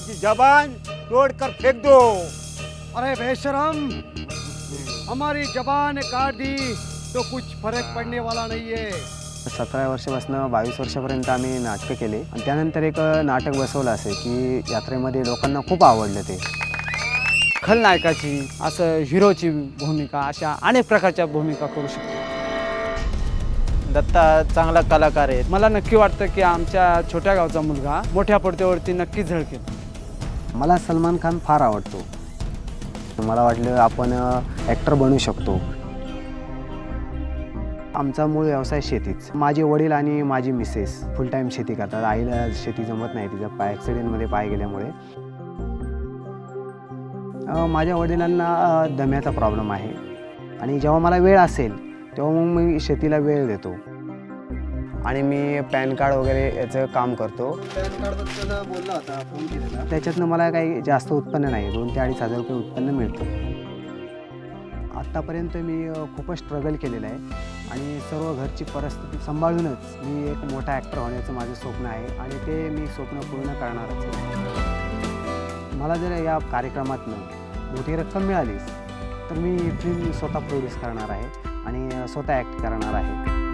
अपनी जबान तोड़कर फेंक दो। अरे बेशरम, हमारी जबान काट दी तो कुछ फरक पडने वाला नहीं है। 17 वर्षापासून 22 वर्षापर्यंत आम्ही नाटकं केले आणि त्यानंतर एक नाटक बसवलं असे की यात्रेमध्ये लोकांना खूप आवडलं ते। खलनायकाची असं हिरोची भूमिका अशा अनेक प्रकारच्या भूमिका करू शकतो। दत्ता चांगला कलाकार आहे। मला नक्की वाटतं की आमच्या छोट्या गावचा मुलगा मोठ्या पडद्यावरती नक्की झळकेल। मला सलमान खान फार आवडतो। मला वाटलं आपण ॲक्टर बनू शकतो। आमचा मूळ व्यवसाय शेतीच। माझे वडील आणि माझी मिसेस फुल टाईम शेती करतात। आईला शेती जमत नाही, तिचा ॲक्सिडेंटमध्ये पाय गेल्यामुळे। माझ्या वडिलांना दम्याचा प्रॉब्लेम आहे आणि जेव्हा मला वेळ असेल तेव्हा मग मी शेतीला वेळ देतो आणि मी पॅन कार्ड वगैरे याचं काम करतो। पॅन कार्डबद्दल बोलला होता, फोन केलेला। त्याच्यातनं मला काही जास्त उत्पन्न नाही, 2 ते 2.5 हजार रुपये उत्पन्न मिळतं। आत्तापर्यंत मी खूपच स्ट्रगल केलेलं आहे आणि सर्व घरची परिस्थिती सांभाळूनच मी एक मोठा ॲक्टर होण्याचं माझं स्वप्न आहे आणि ते मी स्वप्न पूर्ण करणारच आहे। मला जर या कार्यक्रमातनं मोठी रक्कम मिळालीच तर मी फिल्म स्वतः प्रोड्यूस करणार आहे आणि स्वतः ॲक्ट करणार आहे।